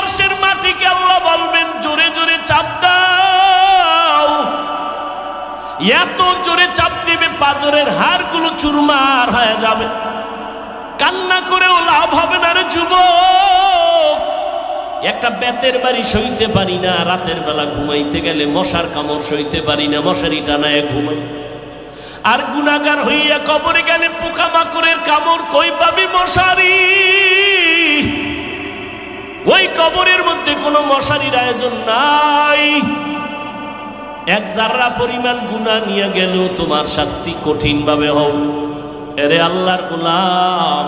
আরশের মাটিকে আল্লাহ বলবেন জোরে জোরে চাপ দাও। এত জোরে চাপ দিবে পাজরের হাড়গুলো চুরমার হয়ে যাবে। কান্না করেও লাভ হবে না রে যুবক। একটা বেতের বাড়ি সইতে পারি না, রাতের বেলা ঘুমাইতে গেলে মশার কামড় সইতে পারি না, মশারি টানায় ঘুমাই। আর গুনাহগার হইয়া কবরে গেলে পোকামাকড়ের কামড় কই পাবি মশারি? ওই কবরের মধ্যে কোনো মশারির আয়োজন নাই। এক জাররা পরিমাণ গুনাহ নিয়ে গেলেও তোমার শাস্তি কঠিন ভাবে হবে। এরে আল্লাহর গোলাম,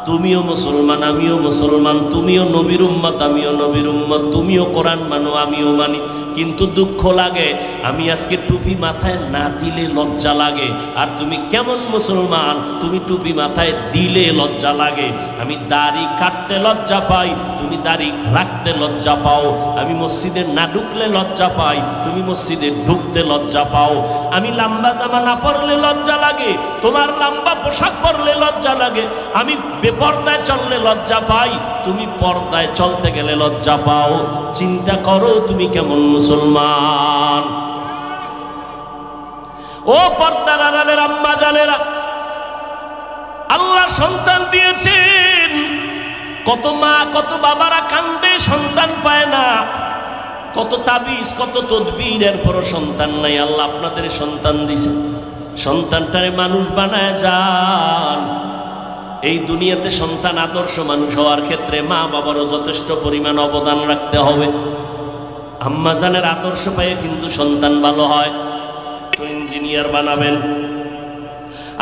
তুমিও মুসলমান আমিও মুসলমান, তুমিও নবীর উম্মত আমিও নবীর উম্মত, তুমিও কোরআন মানো আমিও মানি, কিন্তু দুঃখ লাগে আমি আজকে টুপি মাথায় না দিলে লজ্জা লাগে। আর তুমি কেমন মুসলমান, তুমি টুপি মাথায় দিলে লজ্জা লাগে। আমি দাড়ি কাটতে লজ্জা পাই, তুমি দাড়ি রাখতে লজ্জা পাও। আমি মসজিদে না ঢুকলে লজ্জা পাই, তুমি মসজিদে ঢুকতে লজ্জা পাও। আমি লম্বা জামা না পরলে লজ্জা লাগে, তোমার লম্বা পোশাক পরলে লজ্জা লাগে। আমি বেপর্দায় চললে লজ্জা পাই, তুমি পর্দায় চলতে গেলে লজ্জা পাও। চিন্তা করো তুমি কেমন মুসলমান। ও পর্দার আড়ালের আম্মা জানেরা, আল্লাহ সন্তান দিয়েছেন। কত মা কত বাবারা কান্দে সন্তান পায় না, কত তাবিজ কত তদবির, এরপরও সন্তান নাই। আল্লাহ আপনাদের সন্তান দিছে, সন্তানটারে মানুষ বানায় যান। এই দুনিয়াতে সন্তান আদর্শ মানুষ হওয়ার ক্ষেত্রে মা বাবারও যথেষ্ট পরিমাণ অবদান রাখতে হবে। আম্মা জানের আদর্শ পায়ে কিন্তু সন্তান ভালো হয়। ইঞ্জিনিয়ার বানাবেন,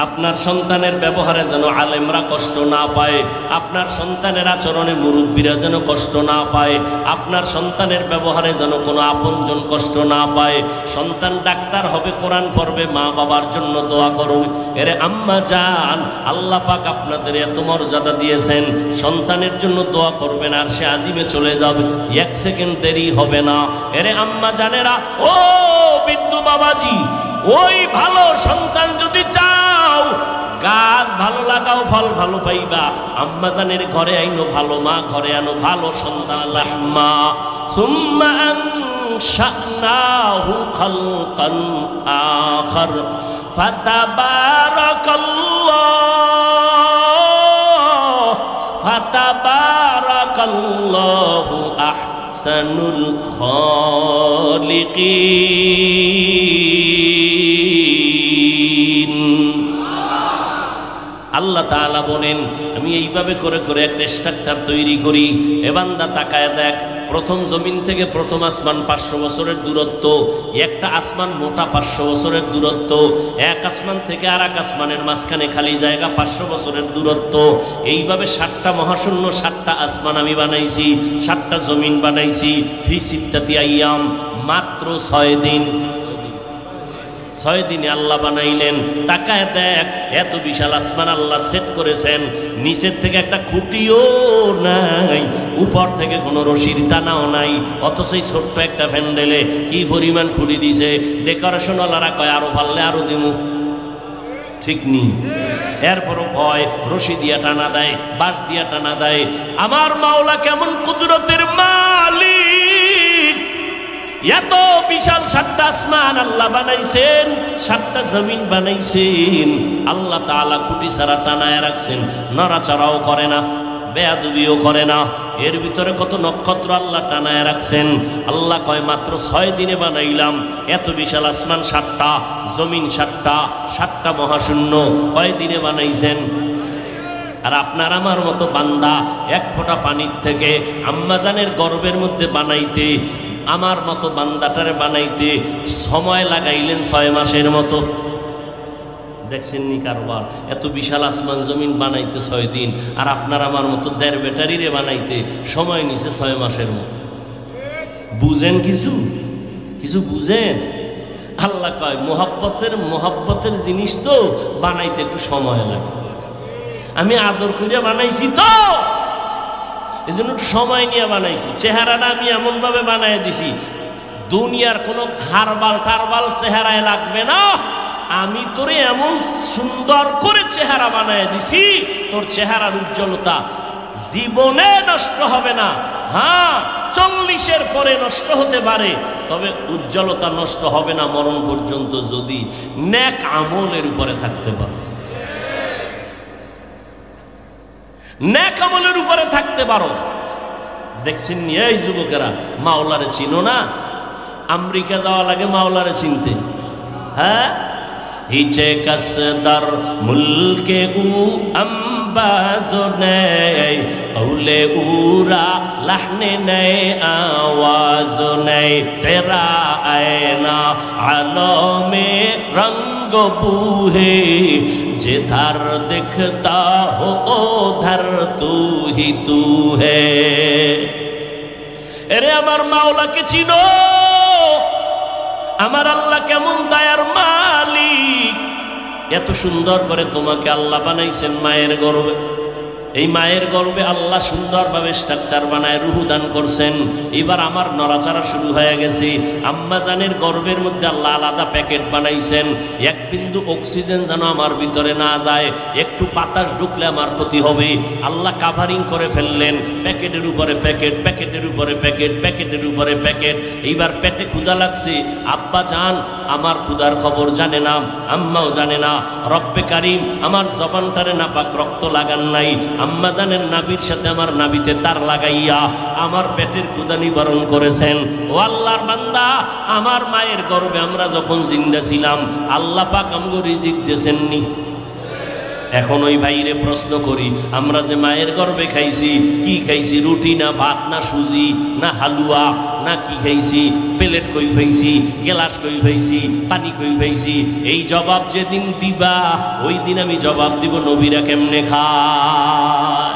আপনার সন্তানের ব্যবহারে যেন আলেমরা কষ্ট না পায়, আপনার সন্তানের আচরণে মুরব্বীরা যেন কষ্ট না পায়, আপনার সন্তানের ব্যবহারে যেন কোনো আপনজন কষ্ট না পায়। সন্তান ডাক্তার হবে, কোরআন পড়বে, মা বাবার জন্য দোয়া করবে। এরে আম্মা জান, আল্লাহ পাক আপনাদের এত মর্যাদা দিয়েছেন, সন্তানের জন্য দোয়া করবেন আর সে আজিমে চলে যাবে, এক সেকেন্ড দেরি হবে না। এরে আম্মা জানেরা, ও বিদ্যু বাবাজি, ওই ভালো সন্তান যদি চাও, গাছ ভালো লাগাও ফল ভালো পাইবা। আম্মা জানের ঘরে আইনো ভালো মা, ঘরে আনো ভালো সন্তান। লাহমা সুম্মা আনশানাহু খালকান আখার ফাতাবারাকাল্লাহু আহসানুল খালিকিন। আল্লাহ তাআলা বলেন, আমি এইভাবে করে করে একটা স্ট্রাকচার তৈরি করি। এ বান্দা তাকায় দেখ, প্রথম জমিন থেকে প্রথম আসমান 500 বছরের দূরত্ব, একটা আসমান মোটা 500 বছরের দূরত্ব, এক আসমান থেকে আর এক আসমানের মাঝখানে খালি জায়গা 500 বছরের দূরত্ব। এইভাবে 7টা মহাশূন্য, 7টা আসমান আমি বানাইছি, 7টা জমিন বানাইছি। ফি সিত্তাতি আইয়াম, মাত্র 6 দিন। 6 দিনে আল্লাহ বানাইলেন। তাকায় দেখ, এত বিশাল আসমান আল্লাহ সেট করেছেন, নিচের থেকে একটা খুঁটিও নাই, উপর থেকে কোনো রশির টানাও নাই, অথচ এই ছোট্ট একটা প্যান্ডেলে কি পরিমাণ খুঁটি দিছে। ডেকোরেশন ওয়ালারা কয় আরো পারলে আরো দিমু, ঠিক নি? এরপরও ভয়, রশি দিয়া টানা দেয়, বাঁশ দিয়া টানা দেয়। আমার মাওলা কেমন কুদরতের মালিক! এত বিশাল 7টা আসমান আল্লাহ বানাইছেন, 7টা জমিন বানাইছেন। আল্লাহ তাআলা খুঁটি ছাড়া টানায় রাখছেন, নড়াচড়াও করে না, বেয়াদবিও করে না। এর ভিতরে কত নক্ষত্র আল্লাহ টানায় রাখছেন। আল্লাহ কয় মাত্র 6 দিনে বানাইলাম এত বিশাল আসমান 7টা, জমিন 7টা, 7টা মহাশূন্য। কয় দিনে বানাইছেন? আর আপনার আমার মতো বান্দা এক ফোঁটা পানির থেকে আম্মাজানের গর্ভের মধ্যে বানাইতে, আমার মতো বান্দাটারে বানাইতে সময় লাগাইলেন 6 মাসের মতো। দেখছেন নি কারবার? এত বিশাল আসমান জমিন বানাইতে 6 দিন, আর আপনার আমার মতো 1.5 ব্যাটারিরে বানাইতে সময় নিছে 6 মাসের মতো। বুঝেন কিছু? কিছু বুঝেন? আল্লাহ কয় মোহাব্বতের জিনিস তো বানাইতে একটু সময় লাগে। আমি আদর করে বানাইছি তো, এই জন্য একটু সময় নিয়ে বানাইছি। চেহারাটা আমি এমনভাবে বানাই দিছি, দুনিয়ার কোনো হারবাল টারবাল চেহারায় লাগবে না। আমি তোরে এমন সুন্দর করে চেহারা বানায় দিছি, তোর চেহারার উজ্জ্বলতা জীবনে নষ্ট হবে না। হ্যাঁ 40-এর পরে নষ্ট হতে পারে, তবে উজ্জ্বলতা নষ্ট হবে না মরণ পর্যন্ত যদি নেক আমলের উপরে থাকতে পারো। নেক আমলের উপরে থাকতে পারো। দেখছেন এই যুবকেরা, মাওলারে চিনো না? আমেরিকা যাওয়া লাগে মাওলারে চিনতে। হ্যাঁ, হিচে কাসদার মুলকে উ আম্বাজো নেই, কৌলে উরা লাহনে নেই, আওয়াজ নেই, তেরা আয়না আলমে রঙ্গ বুহে, जिधर दिखता हो उधर तू ही तू है। এরে আমার মাওলাকে চিনো, আমার আল্লাহ কেমন দয়ার মালিক। এত সুন্দর করে তোমাকে আল্লাহ বানাইছেন মায়ের গর্ভে। এই মায়ের গর্ভে আল্লাহ সুন্দরভাবে স্ট্রাকচার বানায় রুহু দান করছেন। এবার আমার নড়াচড়া শুরু হয়ে গেছে। আম্মা জানের গর্ভের মধ্যে আল্লাহ আলাদা প্যাকেট বানাইছেন, এক বিন্দু অক্সিজেন যেন আমার ভিতরে না যায়, একটু বাতাস ঢুকলে আমার ক্ষতি হবে। আল্লাহ কাভারিং করে ফেললেন, প্যাকেটের উপরে প্যাকেট, প্যাকেটের উপরে প্যাকেট, প্যাকেটের উপরে প্যাকেট। এইবার পেটে ক্ষুধা লাগছে, আব্বা জান আমার ক্ষুধার খবর জানে না, আম্মাও জানে না। রব্বে কারিম আমার জবানটারে নাপাক রক্ত লাগান নাই, আম্মা জানের নাবির সাথে আমার নাবিতে তার লাগাইয়া আমার পেটের ক্ষুধা নিবারণ করেছেন। ও আল্লাহর বান্দা, আমার মায়ের গর্ভে আমরা যখন জিন্দা ছিলাম আল্লাহ পাক আমগো রিজিক দিয়েছেননি? এখন ওই ভাইরে প্রশ্ন করি, আমরা যে মায়ের গর্ভে খাইছি, কি খাইছি? রুটি না ভাত না সুজি না হালুয়া না কি খাইছি? প্লেট কই খাইছি, গ্লাস কই খাইছি, পানি কই খাইছি? এই জবাব যেদিন দিবা ওই দিন আমি জবাব দিব নবীরা কেমনে খায়।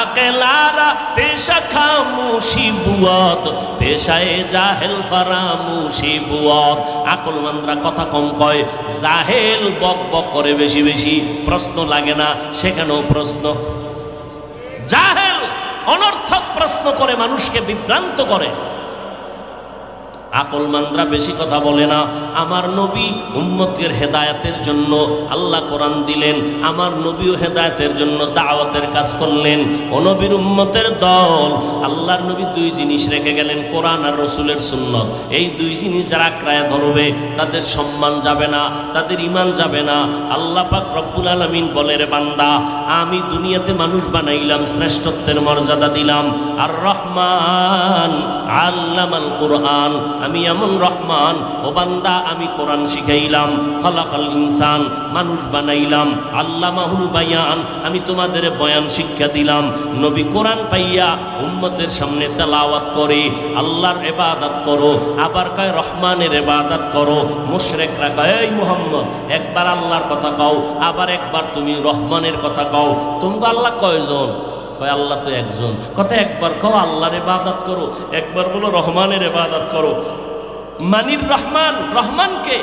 আকেলারা পেশা খামুশি বুয়াদ, পেশায় জাহেল ফারামুশি বুয়াদ। আকলমানরা কথা কম কয়, জাহেল বক বক করে বেশি বেশি, প্রশ্ন লাগে না সেখানেও প্রশ্ন। জাহেল অনর্থক প্রশ্ন করে মানুষকে বিভ্রান্ত করে। আকলমানরা বেশি কথা বলে না। আমার নবী উম্মতের হেদায়েতের জন্য আল্লাহ কোরআন দিলেন, আমার নবীও হেদায়েতের জন্য দাওয়াতের কাজ করলেন। ও নবীর উম্মতের দল, আল্লাহর নবী দুই জিনিস রেখে গেলেন, কোরআন আর রসুলের সুন্নাত। এই দুই জিনিস যারা আঁকড়ায় ধরবে তাদের সম্মান যাবে না, তাদের ঈমান যাবে না। আল্লাহ পাক রব্বুল আলামিন বলে, রে বান্দা, আমি দুনিয়াতে মানুষ বানাইলাম, শ্রেষ্ঠত্বের মর্যাদা দিলাম। আর রহমান আল্লামাল কোরআন, আমি এমন রহমান ও বান্দা, আমি কোরআন শিখাইলাম। খালাকাল ইনসান, মানুষ বানাইলাম। আল্লামাহুল বায়ান, আমি তোমাদের বয়ান শিক্ষা দিলাম। নবী কোরআন পাইয়া উম্মতের সামনে তেলাওয়াত করে আল্লাহর ইবাদত করো, আবার কয় রহমানের ইবাদত করো। মুশরিকরা কয়, এই মুহাম্মদ একবার আল্লাহর কথা কও, আবার একবার তুমি রহমানের কথা কও। তোমরা আল্লাহ কয়জন? আল্লাহ তো একজন। কথা একবার কও আল্লাহর ইবাদত করো, একবার বলো রহমানের ইবাদত করো। মানির রহমান, রহমানকে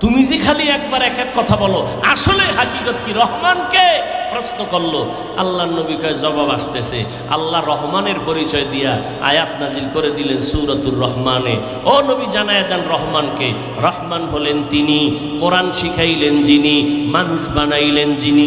তুমি যে খালি একবার এক এক কথা বলো, আসলে হাকিকত কি? রহমানকে প্রশ্ন করলো। আল্লাহর নবী কয় জবাব আসতেছে। আল্লাহ রহমানের পরিচয় দিয়া আয়াত নাজিল করে দিলেন সূরাতুর রহমানে। ও নবী জানায় দেন রহমানকে। রহমান হলেন তিনি, কোরআন শিখাইলেন যিনি, মানুষ বানাইলেন যিনি।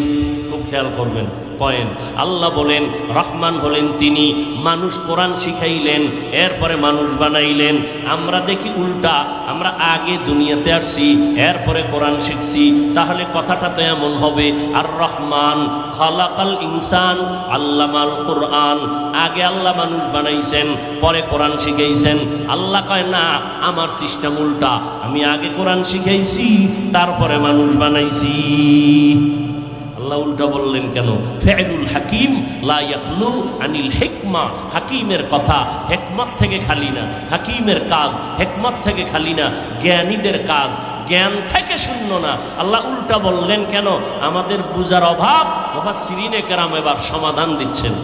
খুব খেয়াল করবেন পয়েন্ট। আল্লাহ বলেন রহমান হলেন তিনি, মানুষ কোরআন শিখাইলেন, এরপরে মানুষ বানাইলেন। আমরা দেখি উল্টা, আমরা আগে দুনিয়াতে আসছি, এরপরে কোরআন শিখছি। তাহলে কথাটা তো এমন হবে, আর রহমান খালাকাল ইনসান আল্লামাল কোরআন, আগে আল্লাহ মানুষ বানাইছেন, পরে কোরআন শিখাইছেন। আল্লাহ কয় না, আমার সিস্টেম উল্টা, আমি আগে কোরআন শিখাইছি, তারপরে মানুষ বানাইছি। আল্লাহ উল্টা বললেন কেন? ফেলুল হাকিম লা ইয়াখলু আনিল হিকমা, হাকিমের কথা হিকমত থেকে খালি না, হাকিমের কাজ হিকমত থেকে খালি না, জ্ঞানীদের কাজ জ্ঞান থেকে শূন্য না। আল্লাহ উল্টা বললেন কেন? আমাদের বুঝার অভাব। মুফাসসিরিনে কেরাম এবার সমাধান দিচ্ছেন।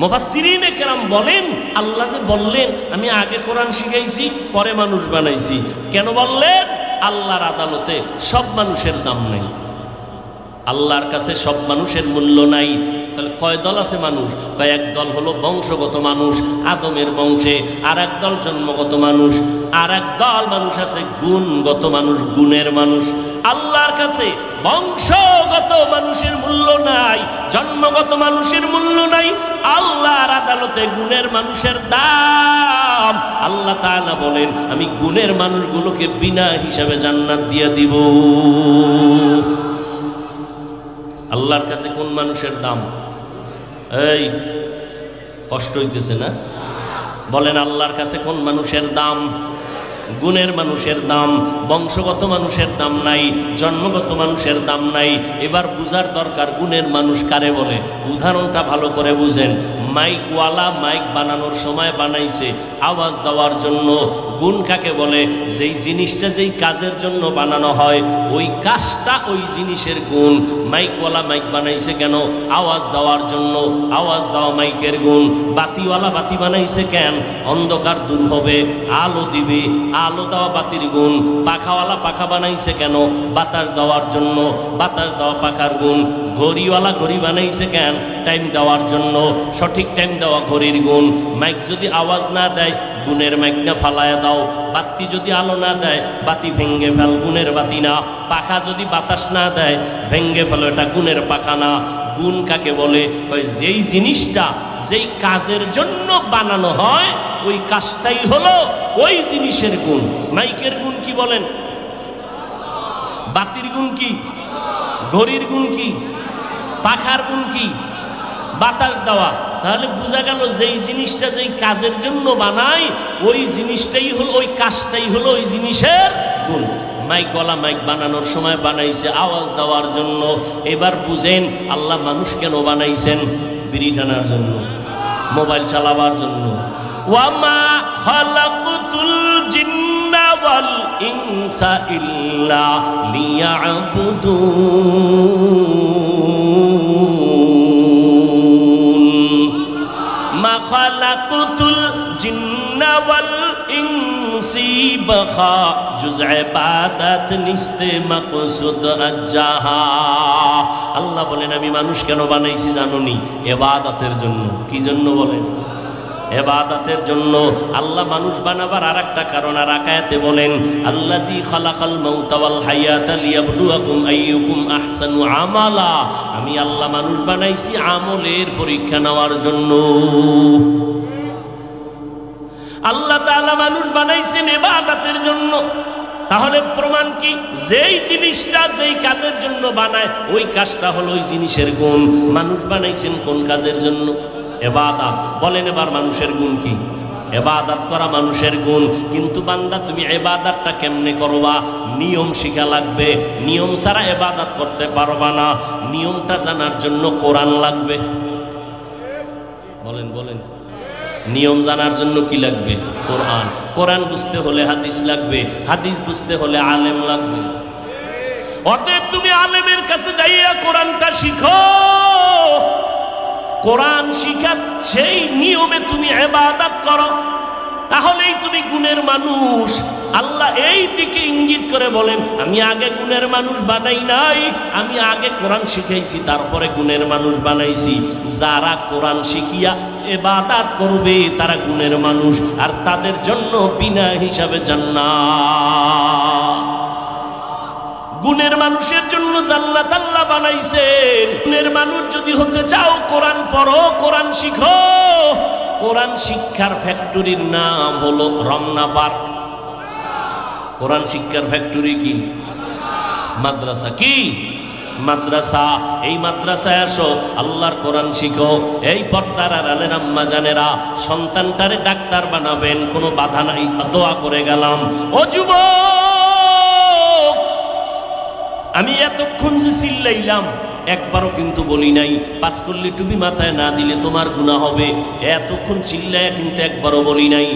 মুফাসসিরিনে কেরাম বলেন, আল্লাহ যে বললেন আমি আগে কোরআন শিখাইছি, পরে মানুষ বানাইছি, কেন বললেন? আল্লাহর আদালতে সব মানুষের দাম নেই, আল্লাহর কাছে সব মানুষের মূল্য নাই। তাহলে কয় দল আছে মানুষ? কয়েক দল হলো বংশগত মানুষ, আদমের বংশে, আর এক দল জন্মগত মানুষ, আর এক দল মানুষ আছে গুণগত মানুষ, গুণের মানুষ। আল্লাহর কাছে বংশগত মানুষের মূল্য নাই, জন্মগত মানুষের মূল্য নাই, আল্লাহর আদালতে গুণের মানুষের দাম। আল্লাহ তাআলা বলেন আমি গুণের মানুষগুলোকে বিনা হিসাবে জান্নাত দিয়ে দিব। আল্লাহর কাছে কোন মানুষের দাম? এই কষ্ট হইতেছে না? বলেন আল্লাহর কাছে কোন মানুষের দাম? গুণের মানুষের দাম। বংশগত মানুষের দাম নাই, জন্মগত মানুষের দাম নাই। এবার বুঝার দরকার গুণের মানুষ কারে বলে। উদাহরণটা ভালো করে বুঝেন। মাইকওয়ালা মাইক বানানোর সময় বানাইছে আওয়াজ দেওয়ার জন্য। গুণ কাকে বলে? যেই জিনিসটা যেই কাজের জন্য বানানো হয় ওই কাজটা ওই জিনিসের গুণ। মাইকওয়ালা মাইক বানাইছে কেন? আওয়াজ দেওয়ার জন্য, আওয়াজ দেওয়া মাইকের গুণ। বাতিওয়ালা বাতি বানাইছে কেন? অন্ধকার দূর হবে, আলো দিবে, আলো দেওয়া বাতির গুণ। পাখাওয়ালা পাখা বানাইছে কেন? বাতাস দেওয়ার জন্য, বাতাস দেওয়া পাখার গুণ। ঘড়িওয়ালা ঘড়ি বানাইছে কেন? টাইম দেওয়ার জন্য, সঠিক টাইম দেওয়া ঘড়ির গুণ। মাইক যদি আওয়াজ না দেয় গুণের মাইক না ফালায় দাও। বাতি যদি আলো না দেয় বাতি ভেঙ্গে ফেল, গুণের বাতি না। পাখা যদি বাতাস না দেয় ভেঙ্গে ফেলো, এটা গুণের পাখা না। গুণ কাকে বলে? যেই জিনিসটা যেই কাজের জন্য বানানো হয় ওই কাজটাই হলো ওই জিনিসের গুণ। মাইকের গুণ কি বলেন? বাতির গুণ কি? ঘড়ির গুণ কি? পাখার গুণ কি? বাতাস দেওয়া। তাহলে বোঝা গেল যেই জিনিসটা যেই কাজের জন্য বানায় ওই জিনিসটাই হলো, ওই কাজটাই হলো ওই জিনিসের গুণ। মাইকওয়ালা মাইক বানানোর সময় বানাইছে আওয়াজ দেওয়ার জন্য। এবার বুঝেন আল্লাহ মানুষ কেন বানাইছেন? বিড়ি টানার জন্য, মোবাইল চালাবার জন্য। ওয়ামা খালাকতুল জিন্না ওয়াল ইনসা ইল্লা লিয়াবুদুন। মা খালাকতুল জিন্না ওয়াল ইনসি বাখা জুজ ইবাদত নিস্তে মাকসুদ আজ্জাহা। আল্লাহ বলেন আমি মানুষ কেন বানাইছি জানোনি? ইবাদতের জন্য। কি জন্য বলেন? ইবাদতের জন্য। আল্লাহ মানুষ বানাবার আরেকটা কারণ আর আয়াতে বলেন আল্লাযী খালাকাল মাউতা ওয়াল হায়াতা লিয়াবলুয়াকুম আইয়ুকুম আহসানু আমালা। আমি আল্লাহ মানুষ বানাইছি আমলের পরীক্ষা নেওয়ার জন্য। আল্লাহ তাআলা মানুষ বানাইছেন ইবাদতের জন্য। তাহলে প্রমাণ কি? যেই জিনিসটা যেই কাজের জন্য বানায় ওই কাজটা হলো ওই জিনিসের গুণ। মানুষ বানাইছেন কোন কাজের জন্য? ইবাদত। বলেন এবার মানুষের গুণ কি? ইবাদত করা মানুষের গুণ। কিন্তু বান্দা তুমি ইবাদতটা কেমনে করবা? নিয়ম শিখা লাগবে। নিয়ম ছাড়া ইবাদত করতে পারবা না। নিয়মটা জানার জন্য কোরআন লাগবে। বলেন বলেন। নিয়ম জানার জন্য কি লাগবে? কোরআন। কোরআন বুঝতে হলে হাদিস লাগবে, হাদিস বুঝতে হলে আলেম লাগবে। অতএব তুমি আলেমের কাছে যাইয়া কোরআনটা শিখো। কোরআন শিখা সেই নিয়মে তুমি ইবাদত করো, তাহলেই তুমি গুণের মানুষ। আল্লাহ এই দিকে ইঙ্গিত করে বলেন আমি আগে গুণের মানুষ বানাই নাই, আমি আগে কোরআন শিখাইছি তারপরে গুণের মানুষ বানাইছি। যারা কোরআন শিখিয়া ইবাদত করবে তারা গুণের মানুষ, আর তাদের জন্য বিনা হিসাবে জান্নাত। গুণের মানুষের জন্য জান্নাত আল্লাহ বানাইছেন। গুণের মানুষ যদি হতে চাও কোরআন পড়ো, কোরআন শিখো। কোরআন শিক্ষার ফ্যাক্টরির নাম হলো রমনা পার্ক। কোরআন শিক্ষার ফ্যাক্টরি কি? মাদ্রাসা। কি মাদ্রাসা? এই মাদ্রাসায় আসো, আল্লাহর কোরআন শিখো। এই পর্দার আড়ালের আম্মা জানেরা সন্তানটারে ডাক্তার বানাবেন, কোনো বাধা নাই, দোয়া করে গেলাম। ও যুবক, আমি এতক্ষণ যে চিল্লাইলাম একবারও কিন্তু বলি নাই পাঁচ করলে টুপি মাথায় না দিলে তোমার গুনাহ হবে। এতক্ষণ চিল্লায় কিন্তু একবারও বলি নাই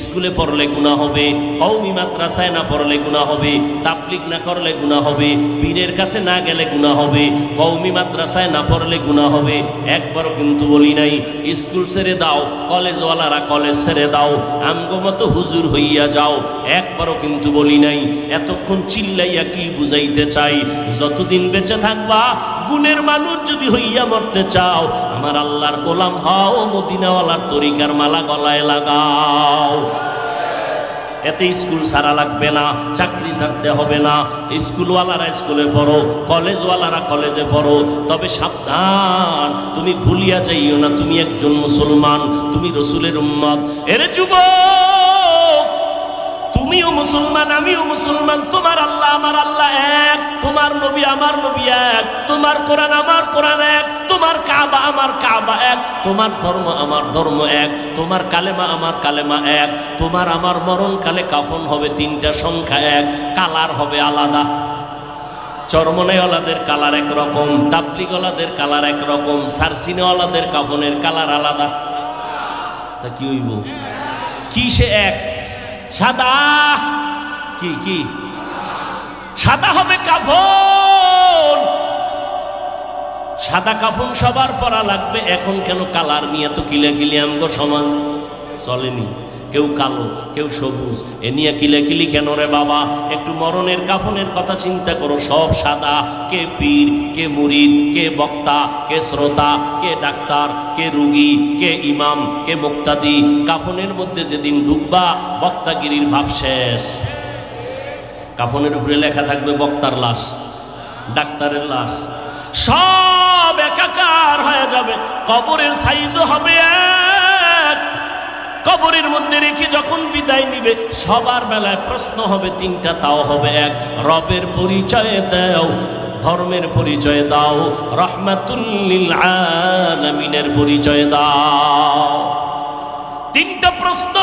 স্কুলে পড়লে গুনাহ হবে, কওমি মাদ্রাসায় না পড়লে গুনাহ হবে, তাবলীগ না করলে গুনাহ হবে, পীরের কাছে না গেলে গুনাহ হবে, কওমি মাদ্রাসায় না পড়লে গুনাহ হবে। একবারও কিন্তু বলি নাই স্কুল ছেড়ে দাও, কলেজওয়ালারা কলেজ ছেড়ে দাও, আমগো মতো হুজুর হইয়া যাও। একবারও কিন্তু বলি নাই। এতক্ষণ চিল্লাইয়া কি বুঝাইতে চাই? যতদিন বেঁচে থাকবা গুণের মানুষ যদি হইয়া মরতে চাও, আমার আল্লাহর গোলাম হও, মদিনাওয়ালার তরিকার মালা গলায় লাগাও। এতে স্কুল ছাড়া লাগবে না, চাকরি ছাড়তে হবে না। স্কুলওয়ালারা স্কুলে পড়ো, কলেজওয়ালারা কলেজে পড়ো, তবে সাবধান, তুমি ভুলিয়া যাইও না তুমি একজন মুসলমান, তুমি রসুলের উম্মত। এরে যুবক, তুমিও মুসলমান, আমিও মুসলমান, তোমার আল্লাহ আমার আল্লাহ এক, তোমার নবী আমার নবী এক, তোমার কোরআন আমার কোরআন এক, তোমার কাবা আমার কাবা এক, তোমার ধর্ম আমার ধর্ম এক, তোমার কালেমা আমার কালেমা এক, তোমার আমার মরণকালে কাফন হবে তিনটা সংখ্যা এক, কালার হবে আলাদা। চরমনেওয়ালাদের কালার একরকম, তাবলিগওয়ালাদের কালার একরকম, সারসিনেওয়ালাদের কাফনের কালার আলাদা। তা কি হইব? কি সে এক? সাদা। কি কি সাদা হবে কাফন, সাদা কাফন সবার পরা লাগবে। এখন কেন কালার নিয়ে তো কিলাকিলি আমগো সমাজ চলেনি, কেউ কালো কেউ সবুজ, এ নিয়ে কিলাকিলি কেন রে বাবা? একটু মরণের কাফনের কথা চিন্তা করো, সব সাদা। কে পীর, কে মুরিদ, কে বক্তা, কে শ্রোতা, কে ডাক্তার, কে রুগী, কে ইমাম, কে মুক্তাদি। কাফনের মধ্যে যেদিন ঢুকবা বক্তাগিরির ভাব শেষ। কাফনের উপরে লেখা থাকবে বক্তার লাশ, ডাক্তারের লাশ, সব একাকার হয়ে যাবে। কবরের সাইজও হবে এক। কবরের মধ্যে রেখে যখন বিদায় নিবে সবার বেলায় প্রশ্ন হবে তিনটা, তাও হবে এক। রবের পরিচয় দাও, ধর্মের পরিচয় দাও, রাহমাতুল লিল আলামিনের পরিচয় দাও। তিনটা প্রশ্ন।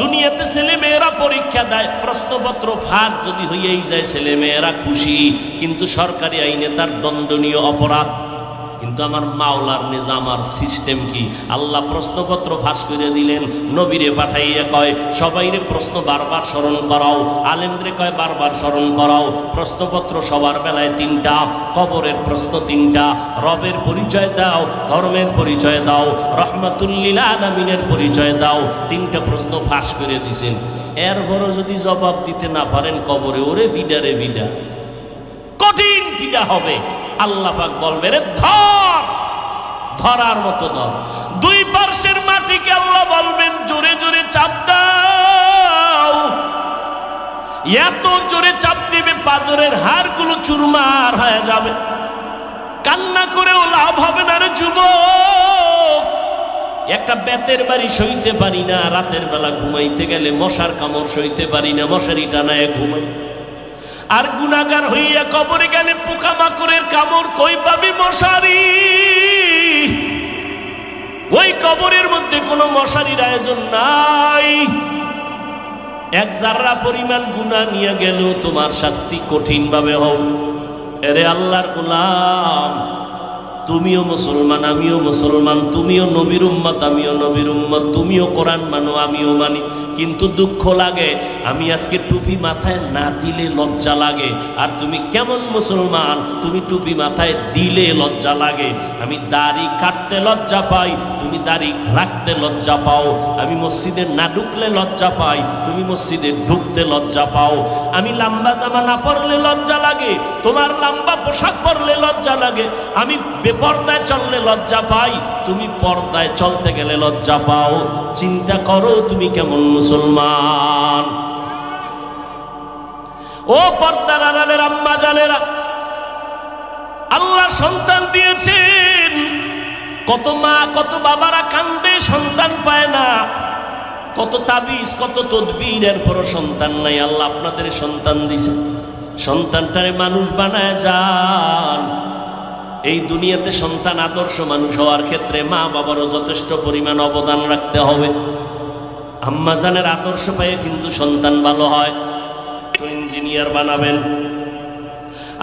দুনিয়াতে ছেলে মেয়েরা পরীক্ষা দেয়, প্রশ্নপত্র ফাঁক যদি হইয়াই যায় ছেলে মেয়েরা খুশি, কিন্তু সরকারি আইনে তার দণ্ডনীয় অপরাধ। কিন্তু আমার মাওলার নিজাম আর সিস্টেম কি? আল্লাহ প্রশ্নপত্র ফাঁস করে দিলেন, নবীরে পাঠাইয়া কয় সবাইরে প্রশ্ন বারবার স্মরণ করাও, আলেমরে কয় বারবার স্মরণ করাও। প্রশ্নপত্র সবার বেলায় তিনটা, কবরের প্রশ্ন তিনটা, রবের পরিচয় দাও, ধর্মের পরিচয় দাও, রাহমাতুল লিল আলামিনের পরিচয় দাও। তিনটা প্রশ্ন ফাঁস করে দিছেন। এরপরও যদি জবাব দিতে না পারেন কবরে ওরে ভিডা রে ভিডা, কঠিন ভিডা হবে। আল্লাহ পাক বলবে রে ধর, ধরার মতো ধর। দুই পার্শ্বের মাটিকে আল্লাহ বলবেন জোরে জোরে চাপ দাও। এত জোরে চাপ দিবে পাঁজরের হাড়গুলো চুরমার হয়ে যাবে। কান্না করেও লাভ হবে না রে যুবক। একটা বেতের বাড়ি সইতে পারি না, রাতের বেলা ঘুমাইতে গেলে মশার কামড় সইতে পারি না, মশারি টানায় ঘুমাই। আর গুনাহগার হইয়া কবরে গেলে পোকামাকড়ের কামড় কই পাবি? মশারি। ওই কবরের মধ্যে কোনো মশারির আয়োজন নাই। এক জাররা পরিমাণ গুনাহ নিয়ে গেলেও তোমার শাস্তি কঠিন ভাবে হবে। এরে আল্লাহর গোলাম, তুমিও মুসলমান আমিও মুসলমান, তুমিও নবীর উম্মত আমিও নবীর উম্মত, তুমিও কোরআন মানো আমিও মানি। কিন্তু দুঃখ লাগে আমি আজকে টুপি মাথায় না দিলে লজ্জা লাগে। আর তুমি কেমন মুসলমান, তুমি টুপি মাথায় দিলে লজ্জা লাগে। আমি দাড়ি কাটতে লজ্জা পাই, তুমি দাড়ি রাখতে লজ্জা পাও। আমি মসজিদে না ঢুকলে লজ্জা পাই, তুমি মসজিদে ঢুকতে লজ্জা পাও। আমি লম্বা জামা না পরলে লজ্জা লাগে, তোমার লম্বা পোশাক পরলে লজ্জা লাগে। আমি বেপর্দায় চললে লজ্জা পাই, তুমি পর্দায় চলতে গেলে লজ্জা পাও। চিন্তা করো তুমি কেমন মুসলমান। ও পর্দার আড়ালের আম্মা জানেরা, আল্লাহ সন্তান দিয়েছেন। কত মা কত বাবারা কান্দে সন্তান পায় না, কত তাবিজ কত তদবির, এরপরও সন্তান নাই। আল্লাহ আপনাদের সন্তান দিছে, সন্তানটারে মানুষ বানায় যান। এই দুনিয়াতে সন্তান আদর্শ মানুষ হওয়ার ক্ষেত্রে মা বাবারও যথেষ্ট পরিমাণ অবদান রাখতে হবে। আম্মা জানের আদর্শ পায়ে কিন্তু সন্তান ভালো হয়। ইঞ্জিনিয়ার বানাবেন,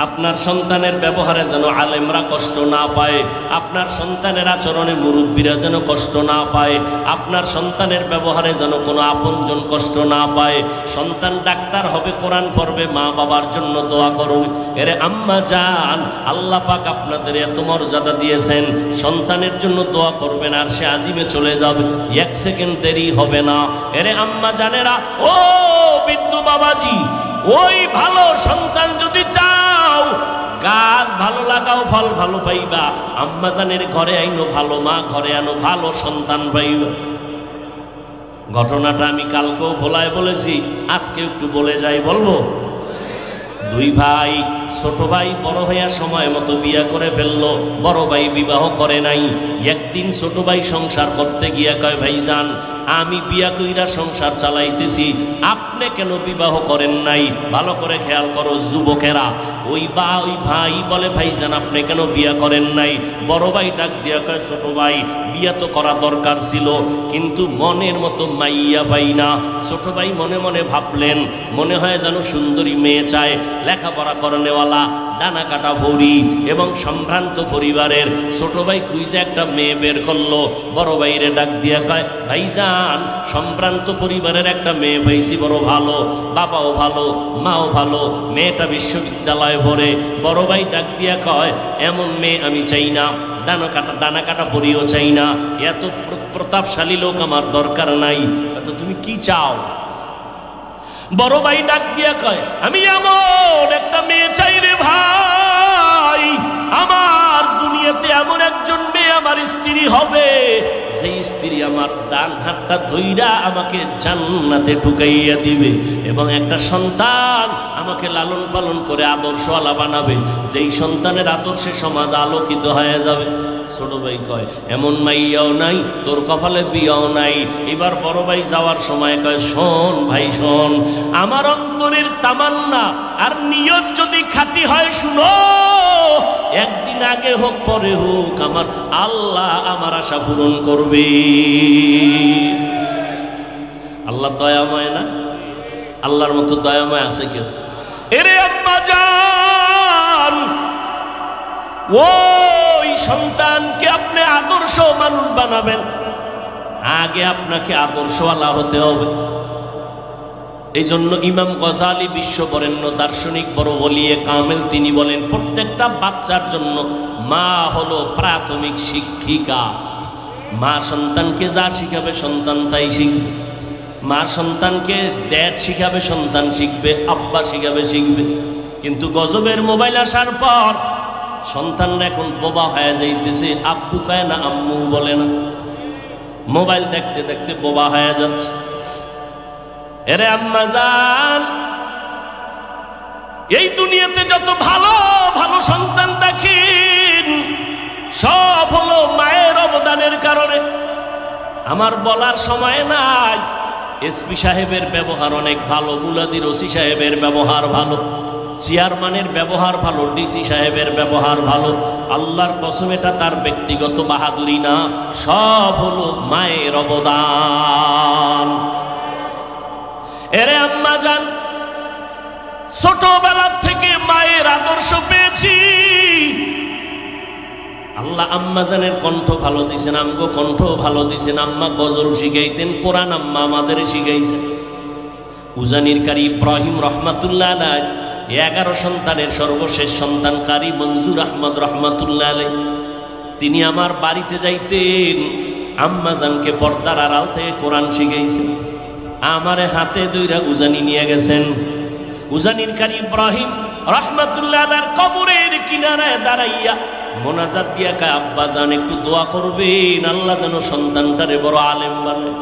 আপনার সন্তানের ব্যবহারে যেন আলেমরা কষ্ট না পায়, আপনার সন্তানের আচরণে মুরব্বীরা যেন কষ্ট না পায়, আপনার সন্তানের ব্যবহারে যেন কোনো আপনজন কষ্ট না পায়। সন্তান ডাক্তার হবে, কোরআন পড়বে, মা বাবার জন্য দোয়া করুন। এরে আম্মা জান, আল্লাহ পাক আপনাদের এত মর্যাদা দিয়েছেন, সন্তানের জন্য দোয়া করবেন আর সে আজিমে চলে যাবে, এক সেকেন্ড দেরি হবে না। এরে আম্মা জানেরা, ও বিদ্যু বাবাজি, ওই ভালো সন্তান যদি চাও, গাছ ভালো লাগাও, ফল ভালো পাইবা। আম্মা জানের ঘরে আইনো ভালো মা, ঘরে আনো ভালো সন্তান পাইবা। ঘটনাটা আমি কালকেও ভোলায় বলেছি, আজকে একটু বলে যাই, বলবো? দুই ভাই, ছোট ভাই বড় হইয়া সময় মতো বিয়া করে ফেললো, বড় ভাই বিবাহ করে নাই। একদিন ছোট ভাই সংসার করতে গিয়া কয়, ভাইজান আমি বিয়া কইরা সংসার চালাইতেছি, আপনি কেন বিবাহ করেন নাই? ভালো করে খেয়াল করো যুবকেরা। ওই ভাই বলে, ভাইজান আপনি কেন বিয়া করেন নাই? বড় ভাই ডাক দিয়া কয়, ছোট ভাই বিয়া তো করা দরকার ছিল, কিন্তু মনের মতো মাইয়া পাই না। ছোট ভাই মনে মনে ভাবলেন, মনে হয় যেন সুন্দরী মেয়ে চায়, লেখাপড়া করানেওয়ালা, ডানা কাটা ভরি এবং সম্ভ্রান্ত পরিবারের। ছোট ভাই খুঁজে একটা মেয়ে বের করলো, বড় ভাইরে ডাক দিয়া কয়, ভাইজান সম্ভ্রান্ত পরিবারের একটা মেয়ে পাইছি, বড় ভালো, বাবাও ভালো, মাও ভালো, মেয়েটা বিশ্ববিদ্যালয়ে পড়ে। বড় ভাই ডাক দিয়া কয়, এমন মেয়ে আমি চাই না, ডানা কাটা পরিও চাই না, এত প্রতাপশালী লোক আমার দরকার নাই। তো তুমি কি চাও? বড় ভাই ডাক দিয়া কয়, আমি এমন একটা মেয়ে চাই রে ভাই, আমার দুনিয়াতে এমন একজন মেয়ে আমার স্ত্রী হবে, যে স্ত্রী আমার ডান হাতটা ধইরা আমাকে জান্নাতে ঢুকাইয়া দিবে এবং একটা সন্তান আমাকে লালন পালন করে আদর্শওয়ালা বানাবে, যেই সন্তানের আদর্শে সমাজ আলোকিত হয়ে যাবে। ছোট ভাই কয়, এমন মাইয়াও নাই, তোর কপালে বিয়াও নাই। এবার বড় ভাই যাওয়ার সময় কয়, শোন ভাই শোন, আমার অন্তরের তামান্না আর নিয়ত যদি খাঁটি হয়, শুনো, একদিন আগে হোক পরে হোক আমার আল্লাহ আমার আশা পূরণ করবে। আল্লাহ দয়াময় না? আল্লাহর মতো দয়াময় আছে কেউ? এরে আম্মা জান, ওই সন্তানকে আপনি আদর্শ মানুষ বানাবেন, আগে আপনাকে আদর্শওয়ালা হতে হবে। এই জন্য ইমাম গজালি বিশ্ববরেণ্য দার্শনিক বড় ওলিয়ে কামেল, তিনি বলেন, প্রত্যেকটা বাচ্চার জন্য মা হলো প্রাথমিক শিক্ষিকা। মা সন্তানকে যা শিখাবে সন্তান তাই শিখবে। মা সন্তানকে ড্যাড শিখাবে, সন্তান শিখবে, আব্বা শিখবে। কিন্তু গজবের মোবাইল আসার পর সন্তানরা এখন বোবা হয়ে যাইতেছে, আব্বু কয় না, আম্মু বলে না, মোবাইল দেখতে দেখতে বোবা হয়ে যাচ্ছে। এরে আম্মা জান, এই দুনিয়াতে যত ভালো ভালো সন্তান দেখেন, সব হলো মায়ের অবদানের কারণে। আমার বলার সময় নাই, এসপি সাহেবের ব্যবহার অনেক ভালো, মুলাদির ওসি সাহেবের ব্যবহার ভালো, চেয়ারম্যানের ব্যবহার ভালো, ডিসি সাহেবের ব্যবহার ভালো। আল্লাহর কসম, এটা তার ব্যক্তিগত বাহাদুরি না, সব হলো মায়ের অবদান। এরে আম্মা জান, ছোটবেলা থেকে মায়ের আদর্শ পেয়েছি। আল্লাহ আম্মা জানের কণ্ঠ ভালো দিছেন, আমগো কণ্ঠ ভালো দিছেন। আম্মা গজল শিখাইতেন, কোরআন আম্মা আমাদের শিখাইছেন। উজানির কারি ইব্রাহিম রহমাতুল্লাহ আলাইহি 11 সন্তানের সর্বশেষ সন্তান কারি মঞ্জুর আহমদ রহমাতুল্লাহ আলাইহি, তিনি আমার বাড়িতে যাইতেন, আম্মা জানকে পর্দার আড়াল থেকে কোরআন শিখাইছেন। আমারে হাতে ধইরা উজানি নিয়ে গেছেন। উজানির কারি ইব্রাহিম রহমাতুল্লাহ আলাইহির কবরের কিনারায় দাঁড়াইয়া মোনাজাত দিয়া কয়, আব্বা জান একটু দোয়া করবেন, আল্লাহ যেন সন্তানটারে বড় আলেম বানায়।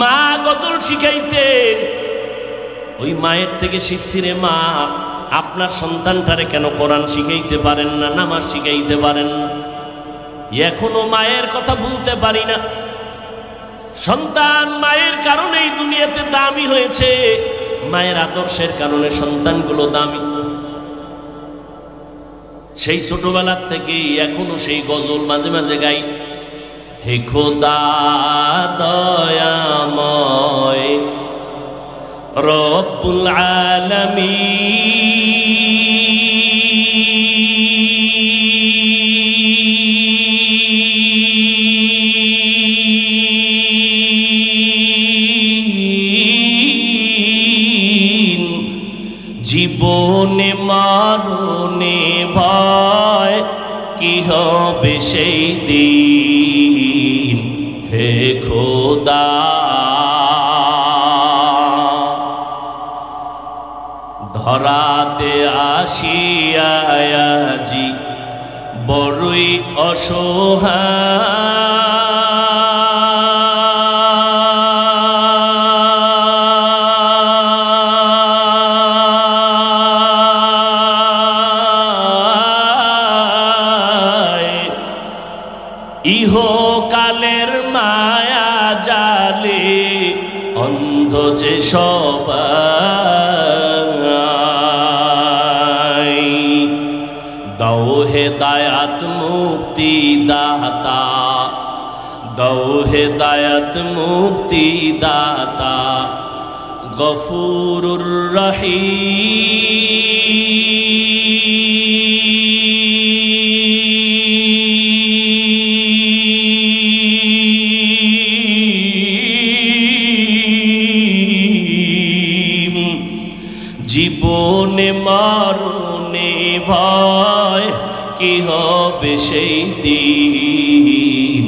মা গজল শিখাইতেন, ওই মায়ের থেকে শিখছি রে মা, আপনার সন্তানটারে কেন কোরআন শিখাইতে পারেন না, নামাজ শিখাইতে পারেন না? এখনো মায়ের কথা ভুলতে পারি না। সন্তান মায়ের কারণেই দুনিয়াতে দামি হয়েছে, মায়ের আদর্শের কারণে সন্তানগুলো দামি। সেই ছোটবেলার থেকে এখনো সেই গজল মাঝে মাঝে গাই, হে খোদা দয়াময় রব্বুল আলামিন, জীবনে মরণে ভয় কি হবে সেই দিন, হে খোদা ধরাতে আসিয়াছি বড়ই অসহায়, ইহকালের মায়া জালে অন্ধ যে সবাই, দাও হেদায়াত মুক্তি দাতা, দাও হেদায়াত মুক্তি দাতা, গফুরুর রহিম। জীবনে মরণে ভয়, কি হবে সেই দিন,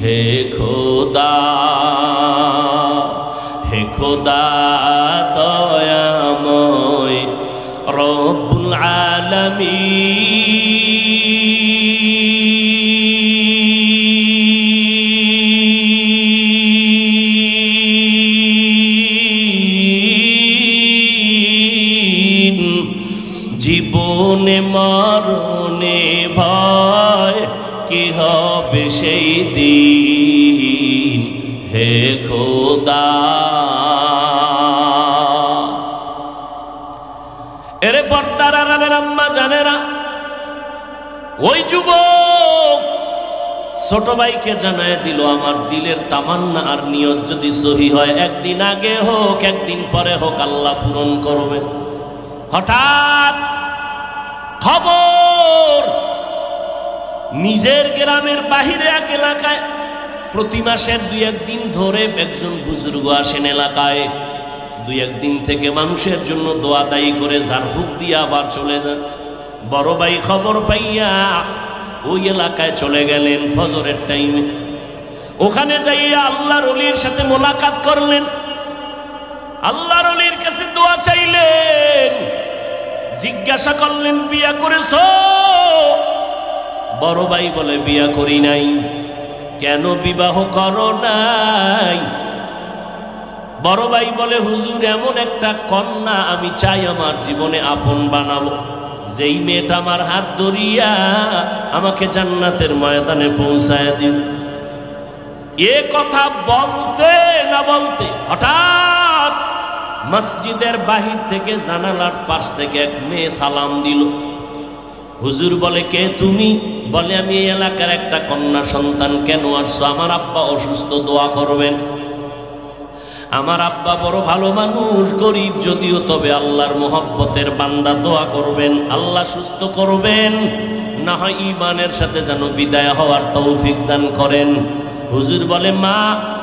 হে খোদা, হে খোদা দয়াময় রব্বুল আলামিন। জীবনে মরণে ভয়, কি হবে সেই দিন, হে খোদা। এরে পর্দার আড়ালের আম্মা জানেরা, ওই যুবক ছোট ভাইকে জানায় দিল, আমার দিলের তামান্না আর নিয়ত যদি সহি হয়, একদিন আগে হোক একদিন পরে হোক আল্লাহ পূরণ করবে। হঠাৎ খবর, নিজের গ্রামের বাহিরে এক এলাকায় প্রতি মাসের 2-1 দিন ধরে একজন বুজুর্গ আসেন এলাকায়। 2-1 দিন থেকে মানুষের জন্য দোয়া দায়ী করে ঝাড়ফুঁক দিয়ে আবার চলে যান। বড় ভাই খবর পাইয়া ওই এলাকায় চলে গেলেন ফজরের টাইমে। ওখানে যাইয়া আল্লাহর ওলির সাথে মোলাকাত করলেন, আল্লাহর ওলির কাছে দোয়া চাইলেন, জিজ্ঞাসা করলেন বিয়া করেছো? বড় ভাই বলে বিয়া করি নাই। কেন বিবাহ করো নাই? বড় ভাই বলে হুজুর, এমন একটা কন্যা আমি চাই আমার জীবনে আপন বানাবো, যেই মেয়েটা আমার হাত ধরিয়া আমাকে জান্নাতের ময়দানে পৌঁছায় দিন। এ কথা বলতে না বলতে হঠাৎ মসজিদের বাহির থেকে জানালার পাশ থেকে এক মেয়ে সালাম দিল। হুজুর বলে কে তুমি? বলে আমি এই এলাকার একটা কন্যা সন্তান। কেন আসছো? আমার আব্বা অসুস্থ, দোয়া করবেন। আমার আব্বা বড় ভালো মানুষ, গরিব যদিও, তবে আল্লাহর মোহব্বতের বান্দা, দোয়া করবেন আল্লাহ সুস্থ করবেন, না হয় ঈমানের সাথে যেন বিদায় হওয়ার তৌফিক দান করেন। হুজুর বলে মা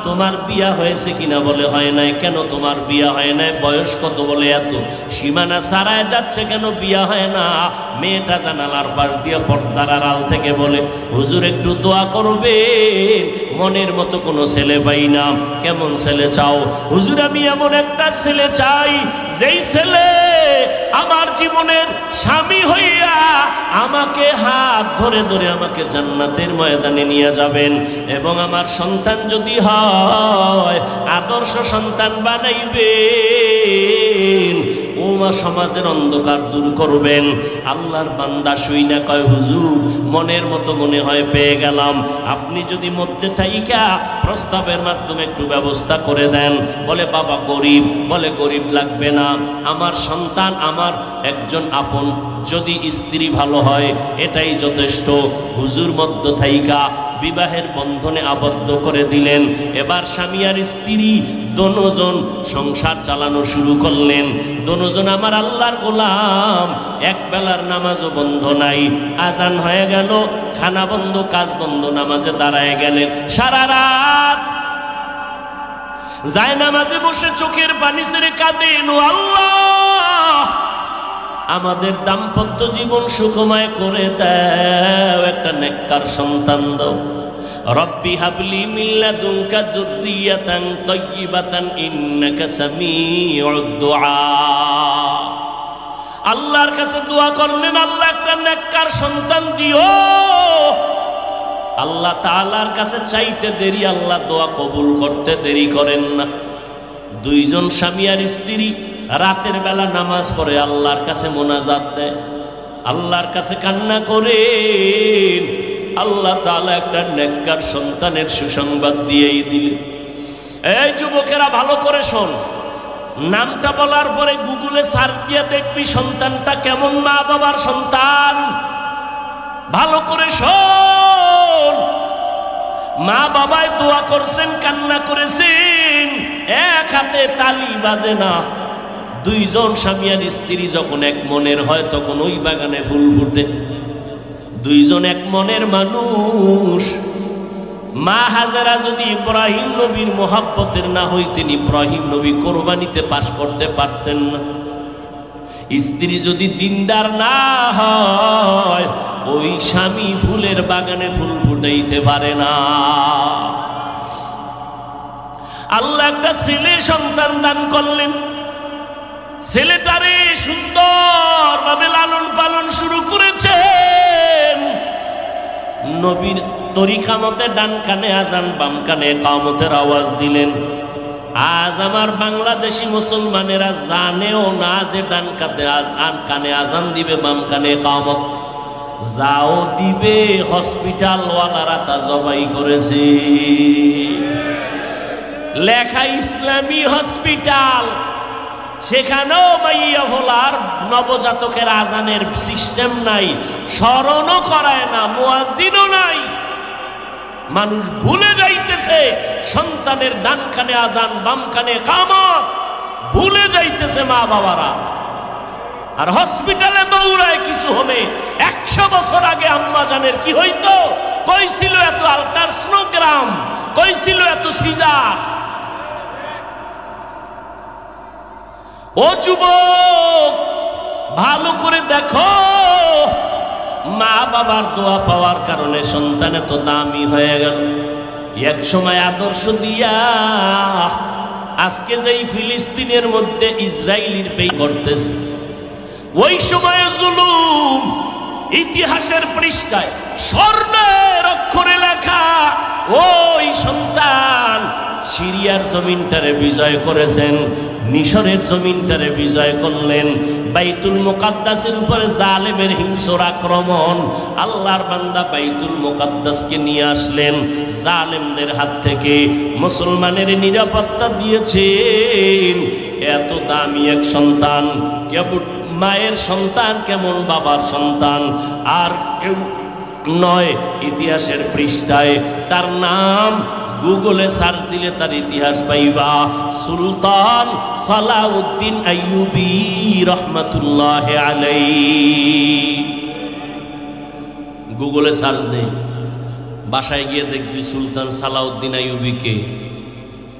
তোমার বিয়া হয়েছে কিনা? বলে হয় নাই। কেন তোমার বিয়া হয় নাই? বয়স কত? বলে এত। সীমানা ছাড়ায় যাচ্ছে, কেন বিয়া হয় না? মেয়েটা জানালার পাশ দিয়ে পর্দার আড়াল থেকে বলে হুজুর একটু দোয়া করবেন, মনের মতো কোনো ছেলে পাই না। কেমন ছেলে চাও? হুজুর আমি এমন একটা ছেলে চাই, যেই ছেলে আমার জীবনের স্বামী হইয়া আমাকে হাত ধরে ধরে আমাকে জান্নাতের ময়দানে নিয়ে যাবেন, এবং আমার সন্তান যদি হয় আদর্শ সন্তান বানাইবেন, ও মা সমাজের অন্ধকার দূর করবেন। আল্লাহর বান্দা শুই না কয় হুজুর মনের মতো মনে হয় পেয়ে গেলাম, আপনি যদি মধ্যে থাইকা প্রস্তাবের মাধ্যমে একটু ব্যবস্থা করে দেন। বলে বাবা গরিব? বলে গরিব লাগবে না, আমার সন্তান আমার একজন আপন, যদি স্ত্রী ভালো হয় এটাই যথেষ্ট। হুজুর মধ্য থাইকা বিবাহের বন্ধনে আবদ্ধ করে দিলেন। এবার স্বামী আর স্ত্রী দোনোজন সংসার চালানো শুরু করলেন। দোনোজন আমার আল্লাহর গোলাম, এক বেলার নামাজও বন্ধ নাই। আজান হয়ে গেল, খানা বন্ধ, কাজ বন্ধ, নামাজে দাঁড়ায় গেলেন। সারা রাত যায় নামাজে বসে চোখের পানি ছেড়ে কাঁদেন, ও আল্লাহ আমাদের দাম্পত্য জীবন সুখময় করে দাও, একটা নেককার সন্তান দাও। রব্বি হাবলি মিন লাদুনকা যুররিয়াতান তাইয়্যিবাতান ইন্নাকা সামিউদ দুআ। আল্লাহর কাছে দোয়া করলেন, আল্লাহ একটা নেককার সন্তান দিও। আল্লাহ তাআলার কাছে চাইতে দেরি, আল্লাহ দোয়া কবুল করতে দেরি করেন না। দুইজন স্বামী আর স্ত্রী রাতের বেলা নামাজ পড়ে আল্লাহর কাছে মোনাজাত দেয়, আল্লাহর কাছে কান্না করেন, আল্লাহ তাআলা একটা নেককার সন্তানের সুসংবাদ দিয়েই দিলেন। এই যুবকেরা ভালো করে শোন, নামটা বলার পরে গুগলে সার্চ দিয়ে দেখবি সন্তানটা কেমন মা বাবার সন্তান। ভালো করে শোন, মা বাবায় দোয়া করছেন, কান্না করেছেন, এক হাতে তালি বাজে না। দুইজন স্বামী আর স্ত্রী যখন এক মনের হয় তখন ওই বাগানে ফুল ফুটে। দুইজন এক মনের মানুষ। মা হাজেরা যদি ইব্রাহিম নবীর মোহাব্বতের না হইতেন, ইব্রাহিম নবী কোরবানিতে পাশ করতে পারতেন না। স্ত্রী যদি দিনদার না হয়, ওই স্বামী ফুলের বাগানে ফুল ফুটাইতে পারে না। আল্লাহ একটা ছেলে সন্তান দান করলেন। ছেলেটারে সুন্দর ভাবে লালন পালন শুরু করেছেন। নবীর তরিকা মতে ডান কানে আজান, বাম কানে ইকামতের আওয়াজ দিলেন। আজ আমার বাংলাদেশি মুসলমানেরা জানেও না যে ডান কানে আজান দিবে, বাম কানে ইকামত। যাও দিবে, হসপিটাল ওয়ালারা তা জবাই করেছে। লেখা ইসলামী হসপিটাল, সেখানেও মাইয়া ভোলার নবজাতকের আজানের সিস্টেম নাই, স্মরণও করায় না, মুয়াজ্জিনও নাই। মানুষ ভুলে যাইতেছে সন্তানের ডান কানে আজান, বাম কানে ইকামত, ভুলে যাইতেছে মা বাবারা। আর হসপিটালে দৌড়ায় কিছু হলে। 100 বছর আগে আম্মা জানের কি হইতো? কই ছিল এত আল্ট্রাসোনোগ্রাম, কই ছিল এত সিজার? ও যুবক, ভালো করে দেখো, মা বাবার দোয়া পাওয়ার কারণে সন্তান এত দামি হয়ে গেল। এক সময় আদর্শ দিয়া আজকে যেই ফিলিস্তিনের মধ্যে ইসরায়েলির পেই করতেছে, ওই সময় জুলুম ইতিহাসের পৃষ্ঠায় স্বর্ণের অক্ষরে লেখা। ওই সন্তান সিরিয়ার জমিনটারে বিজয় করেছেন, মিশরের জমিনটারে বিজয় করলেন। বাইতুল মুকাদ্দাসের উপরে জালেমের হিংস্র আক্রমণ, আল্লাহর বান্দা বাইতুল মুকাদ্দাসকে নিয়ে আসলেন জালেমদের হাত থেকে, মুসলমানের নিরাপত্তা দিয়েছেন। এত দামি এক সন্তান, কেবল মায়ের সন্তান, কেমন বাবার সন্তান আর কেউ নয়। ইতিহাসের পৃষ্ঠায় তার নাম গুগলে সার্চ দিলে তার ইতিহাস পাইবা। সুলতান সালাউদ্দিন আইয়ুবী রহমাতুল্লাহ আলাইহি। গুগলে সার্চ দে, বাসায় গিয়ে দেখবি সুলতান সালাউদ্দিন আইয়ুবীকে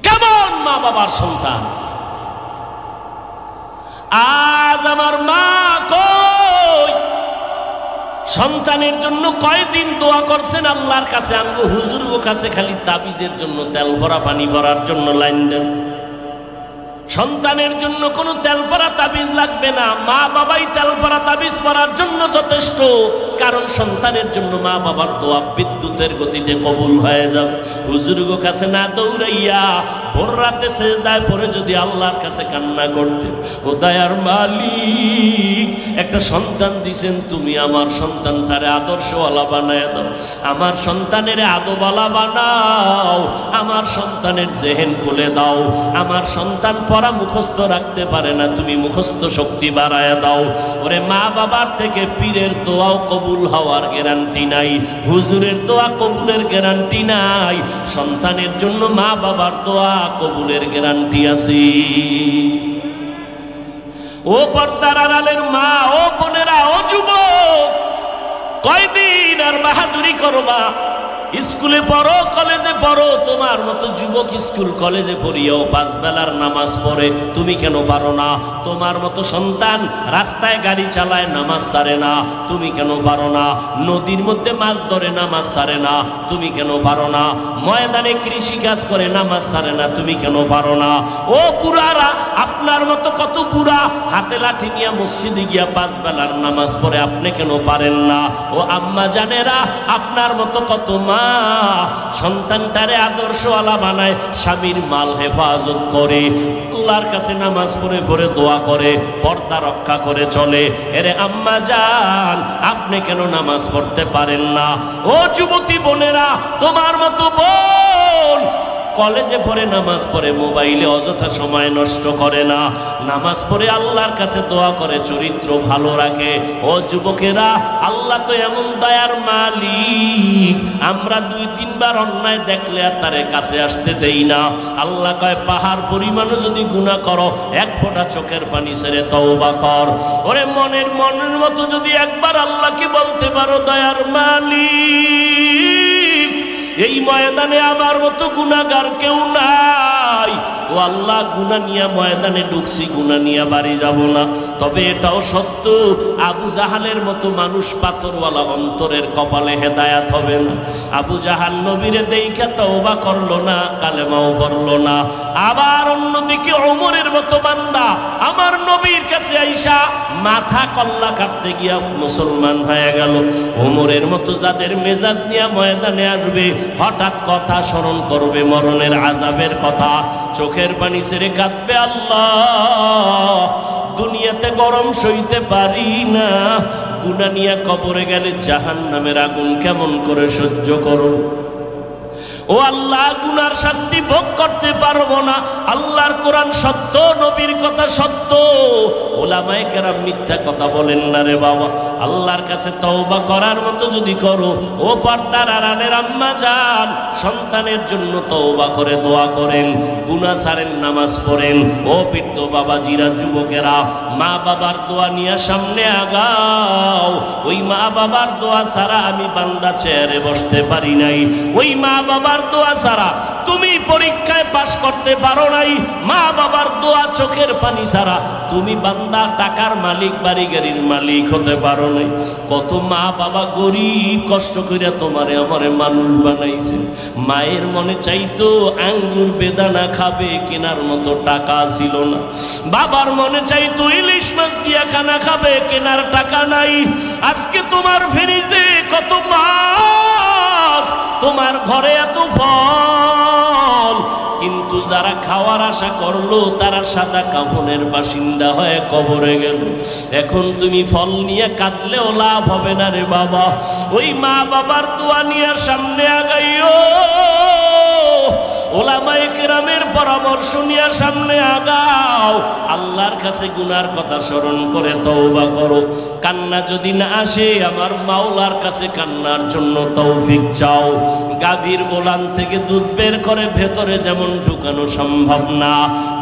কেমন মা বাবার সন্তান। আজ আমার মা কই? সন্তানের জন্য কয়দিন দোয়া করছেন আল্লাহর কাছে। আমগো হুজুরগো কাছে খালি তাবিজের জন্য, তেল ভরা পানি ভরার জন্য লাইন দেন। সন্তানের জন্য কোনো তেল ভরা তাবিজ লাগবে না, মা বাবাই তেল ভরা তাবিজ পরার জন্য যথেষ্ট। কারণ সন্তানের জন্য মা বাবার দোয়া বিদ্যুতের গতিতে কবুল হয়ে যাবে। হুজুরগো কাছে না দৌড়াইয়া ভোর রাতে সেজদায় পড়ে যদি আল্লাহর কাছে কান্না করতে, ও দয়ার মালিক, একটা সন্তান দিছেন তুমি, আমার সন্তানটারে আদর্শওয়ালা বানায় দাও, আমার সন্তানের আদবওয়ালা বানাও, আমার সন্তানের জেহেন খুলে দাও, আমার সন্তান পড়া মুখস্থ রাখতে পারে না, তুমি মুখস্থ শক্তি বাড়ায় দাও। ওরে মা বাবার থেকে পীরের দোয়াও কবুল হওয়ার গ্যারান্টি নাই, হুজুরের দোয়া কবুলের গ্যারান্টি নাই। সন্তানের জন্য মা বাবার দোয়া কবুলের গ্যারান্টি আছে। ও পর্দার আড়ালের মা, ও বোনেরা, ও যুবক, কয়দিন আর বাহাদুরি করবা? স্কুলে পড়ো, কলেজে পড়ো, তোমার মতো যুবক স্কুল কলেজে পড়িয়াও 5 বেলার নামাজ পড়ে, তুমি কেন পারো না? তোমার মতো সন্তান রাস্তায় গাড়ি চালায়, নামাজ ছাড়ে না, তুমি কেন পারো না? নদীর মধ্যে মাছ ধরে, নামাজ ছাড়ে না, তুমি কেন পারো না? ময়দানে কৃষি কাজ করে, নামাজ ছাড়ে না, তুমি কেন পারো না? ও বুড়ারা, আপনার মতো কত বুড়া হাতে লাঠি নিয়ে মসজিদে গিয়া 5 বেলার নামাজ পড়ে, আপনি কেন পারেন না? ও আম্মা জানেরা, আপনার মতো কত মা সন্তানটারে আদর্শওয়ালা বানায়, স্বামীর মাল হেফাজত করে, আল্লাহর কাছে নামাজ পড়ে পড়ে দোয়া করে, পর্দা রক্ষা করে চলে। এরে আম্মা জান, আপনি কেন নামাজ পড়তে পারেন না? ও যুবতী বোনেরা, তোমার মতো বোন কলেজে পড়ে নামাজ পড়ে, মোবাইলে অযথা সময় নষ্ট করে না, নামাজ পড়ে আল্লাহর কাছে দোয়া করে, চরিত্র ভালো রাখে। ও যুবকেরা, আল্লাহ তো এমন দয়ার মালিক, আমরা 2-3 বার অন্যায় দেখলে আর তারে কাছে আসতে দেই না। আল্লাহ কয়, পাহাড় পরিমাণও যদি গুনাহ করো, 1 ফোঁটা চোখের পানি ছেড়ে তওবা কর। ওরে মনের মতো যদি একবার আল্লাহকে বলতে পারো, দয়ার মালিক, এই ময়দানে আমার মতো গুনাহগার কেউ নাই, ও আল্লাহ, গুনাহ নিয়ে ময়দানে ঢুকছি, গুনাহ নিয়ে বাড়ি যাব না। তবে এটাও সত্য, আবু জাহালের মতো মানুষ পাথরওয়ালা অন্তরের কপালে হেদায়াত হবে না। আবু জাহাল নবীরে দেইখা তওবা করলো না, কালেমাও পড়লো না। আবার অন্যদিকে ওমরের মতো বান্দা আমার নবীর কাছে আইসা মাথা কল্লা কাটতে গিয়া মুসলমান হয়ে গেল। ওমরের মতো যাদের মেজাজ নিয়ে ময়দানে আসবে, হঠাৎ কথা স্মরণ করবে মরণের আযাবের কথা, চোখের পানি ছেড়ে কাঁদবে, আল্লাহ, দুনিয়াতে গরম সইতে পারি না, গুনাহ নিয়ে কবরে গেলে জাহান্নামের আগুন কেমন করে সহ্য করব? ও আল্লাহ, গুনার শাস্তি ভোগ করতে পারবো না। আল্লাহর কোরআন সত্য, নবীর কথা সত্য, ওলামায়ে কেরাম মিথ্যা কথা বলেন না রে বাবা। আল্লাহর কাছে তওবা করার মতো যদি করো, ও পর্দার আড়ালের আম্মা জান, সন্তানের জন্য তওবা করে দোয়া করেন, গুনাহ ছাড়েন, নামাজ পড়েন। ও বৃদ্ধ বাবাজিরা, যুবকেরা, মা বাবার দোয়া নিয়ে সামনে আগাও। ওই মা বাবার দোয়া ছাড়া আমি বান্দা চেয়ারে বসতে পারি নাই, ওই মা বাবার দোয়া ছাড়া তুমি পরীক্ষায় পাশ করতে পারো নাই, মা বাবার দোয়া চোখের পানি ছাড়া তুমি বান্দা টাকার মালিক, বাড়ি গাড়ির মালিক হতে পারো নাই। কত মা বাবা গরিব, কষ্ট করে তোমারে আমারে মানুষ বানাইছে। মায়ের মনে চাইতো আঙ্গুর বেদানা খাবে, কেনার মতো টাকা ছিল না। বাবার মনে চাইতো ইলিশ মাছ দিয়া খানা খাবে, কেনার টাকা নাই। আজকে তোমার ফ্রিজে কত মাছ, তোমার ঘরে এত ফল, কিন্তু যারা খাওয়ার আশা করলো তারা সাদা কাফনের বাসিন্দা হয়ে কবরে গেল। এখন তুমি ফল নিয়ে কাঁদলেও লাভ হবে না রে বাবা। ওই মা বাবার দোয়া নিয়ে সামনে আগাইও, ওলামায়ে কেরামের পরামর্শ নিয়ে সামনে আগাও। আল্লাহর কাছে গুনার কথা স্মরণ করে তওবা করো। কান্না যদি না আসে, আমার মাওলার কাছে কান্নার জন্য তৌফিক চাও। গাভীর গোলান থেকে দুধ বের করে ভেতরে যেমন ঢুকানো সম্ভব না,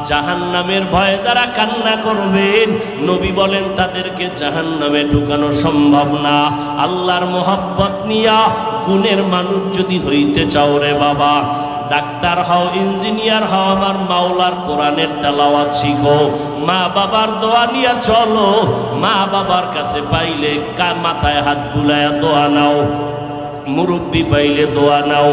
জাহান্নামের ভয়ে যারা কান্না করবেন, নবী বলেন তাদেরকে জাহান্নামে ঢুকানো সম্ভব না। আল্লাহর মোহাব্বত নিয়া গুণের মানুষ যদি হইতে চাও রে বাবা, ডাক্তার হও, ইঞ্জিনিয়ার হও, আমার মাওলার কোরআনের তেলাওয়াত শিখো, মা বাবার দোয়া নিয়ে চলো। মা বাবার কাছে পাইলে মাথায় হাত বুলায়া দোয়া নাও, মুরব্বী পাইলে দোয়া নাও,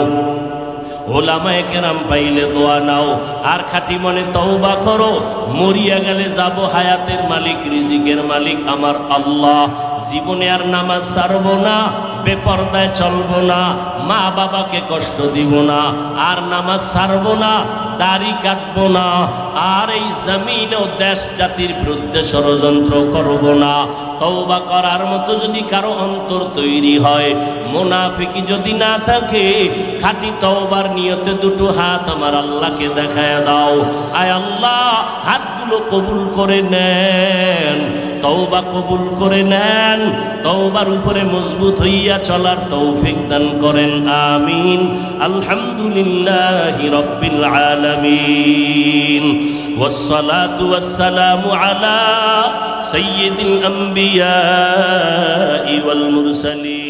ওলামায়ে কেরাম পাইলে দোয়া নাও, আর খাঁটি মনে তওবা করো। মরিয়া গেলে যাব, হায়াতের মালিক, রিজিকের মালিক আমার আল্লাহ। জীবনে আর নামাজ ছাড়বো না, বেপরদায় চলবো না, মা বাবাকে কষ্ট দিব না, আর নামাজ ছাড়বো না, দাড়ি কাটবো না, আর এই জমিন ও দেশ জাতির বিরুদ্ধে ষড়যন্ত্র করব না। তওবা করার মতো যদি কারো অন্তর তৈরি হয়, মুনাফিকি যদি না থাকে, খাঁটি তওবার নিয়তে দুটো হাত আমার আল্লাহকে দেখায় দাও। আয় আল্লাহ, হাতগুলো কবুল করে নেন, তওবা কবুল করে নেন, তওবার উপরে মজবুত হইয়া চলার তৌফিক দান করেন, আমিন। আলহামদুলিল্লাহি রাব্বিল আলামিন, ওয়াসসালাতু ওয়াসসালামু আলা সাইয়্যিদিল আম্বিয়াই ওয়াল মুরসালিন।